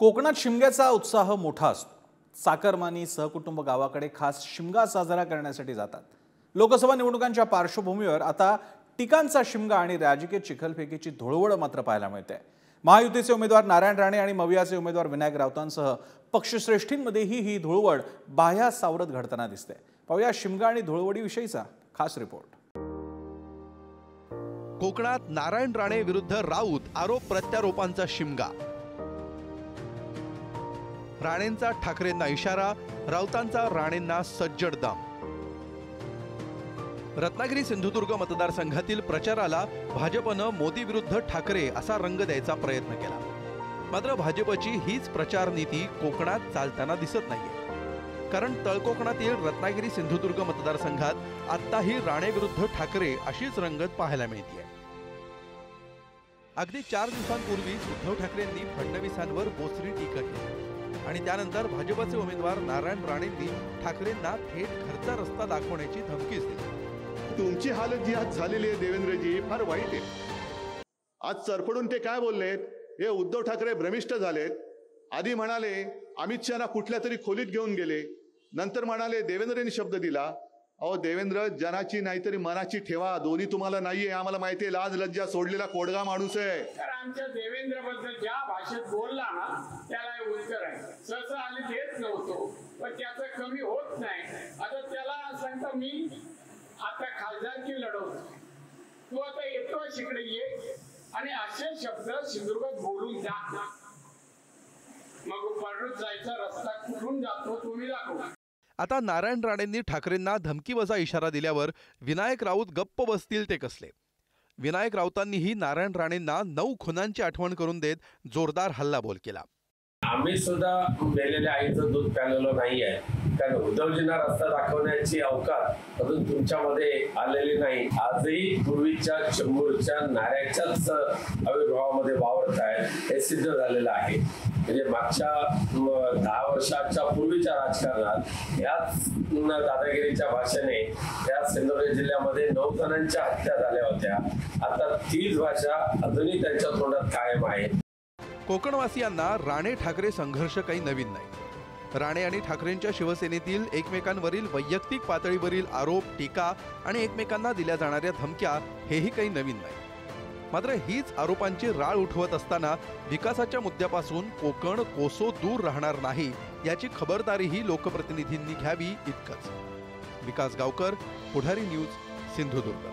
कोकणात शिमग्याचा उत्साह मोठा असतो। चाकरमानी सहकुटुंब गावाकडे खास शिमगा साजरा करण्यासाठी जातात। लोकसभा निवडणुकांच्या पार्श्वभूमीवर आता टिकांचा शिमगा आणि राजकीय चिखलफेकीची धुळवड मात्र पाहायला मिळते। महायुतीचे उमेदवार नारायण राणे आणि मवियाचे उमेदवार विनायक राऊतांसह पक्षश्रेष्ठींमध्येही ही धुळवड बाह्य सावरत घडताना दिसते। पाहूया शिमगा आणि धुळवडीविषयीचा खास रिपोर्ट। कोकणात नारायण राणे विरुद्ध राऊत आरोप प्रत्यारोपांचा शिमगा। राणेंचा ठाकरेंना इशारा, राऊतांचा राणेंना सज्जड दम। रत्नागिरी सिंधुदुर्ग मतदारसंघातील प्रचाराला भाजपनं मोदी विरुद्ध ठाकरे असा रंग द्यायचा प्रयत्न केला। मात्र भाजपची हीच प्रचार नीती कोकणात चालताना दिसत नाहीये। कारण तळकोकणातील रत्नागिरी सिंधुदुर्ग मतदारसंघात आत्ताही राणे विरुद्ध ठाकरे अशीच रंगत पाहायला मिळते। अगदी 4 दिवसांपूर्वी उद्धव ठाकरेंनी फडणवीसांवर बोचरी टीका केली आणि त्यानंतर भाजपचे उमेदवार नारायण राणेंनी ठाकरेंना थेट घरचा रस्ता दाखवण्याची धमकीच दिली। तुमची हालत जी आज झालेली आहे देवेंद्रजी फार वाईट आहे। आज चरफडून ते काय बोललेत, हे उद्धव ठाकरे भ्रमिष्ट झालेत। आधी म्हणाले अमित शहाना कुठल्या तरी खोलीत घेऊन गेले, नंतर म्हणाले देवेंद्रनी शब्द दिला। अहो देवेंद्र, जनाची नाहीतरी मनाची ठेवा, दोन्ही तुम्हाला नाहीये, आम्हाला माहितीये। लाज लज्जा सोडलेला कोडगा माणूस आहे। तर आमच्या देवेंद्र बद्दल ज्या भाषेत बोलला ना त्याला उत्तर आहे। सहसा आम्ही देत नव्हतो, पण त्याचं कमी होत नाही। आता त्याला सांगतो मी आता खासदारकी लढवतो, तू आता येतो शिकडे ये आणि असे शब्द सिंधुदुर्गात बोलून जा। मग परत जायचा रस्ता कुठून जातो तुम्ही दाखवा। आता नारायण राणेंनी ठाकरेंना धमकीवजा इशारा दिल्यावर विनायक राऊत गप्प बसतील ते कसले। विनायक राऊतांनीही नारायण राणेंना 9 खुनांची आठवण करून देत जोरदार हल्लाबोल केला। आम्ही सुद्धा मेलेल्या आईचं दूध प्यालेलो नाहीये, कारण उद्धवजींना रस्ता दाखवण्याची अवकाश अजून तुमच्यामध्ये आलेली नाही। आजही पूर्वीच्या चेंबूरच्या नाऱ्याच्याच आविर्भावामध्ये वावरत आहे हे सिद्ध झालेलं आहे। म्हणजे मागच्या 10 वर्षाच्या पूर्वीच्या राजकारणात याच दादागिरीच्या भाषेने या सिंधुदुर्ग जिल्ह्यामध्ये 9 जणांच्या हत्या झाल्या होत्या। आता तीच भाषा अजूनही त्यांच्या तोंडात कायम आहे। कोकणवासियांना राणे ठाकरे संघर्ष काही नवीन नाही। राणे आणि ठाकरेंच्या शिवसेनेतील एकमेकांवरील वैयक्तिक पातळीवरील आरोप, टीका आणि एकमेकांना दिल्या जाणाऱ्या धमक्या हेही काही नवीन नाही। मात्र हीच आरोपांची राळ उठवत असताना विकासाच्या मुद्द्यापासून कोकण कोसो दूर राहणार नाही याची खबरदारीही लोकप्रतिनिधींनी घ्यावी इतकंच। विकास गावकर, पुढारी न्यूज, सिंधुदुर्ग।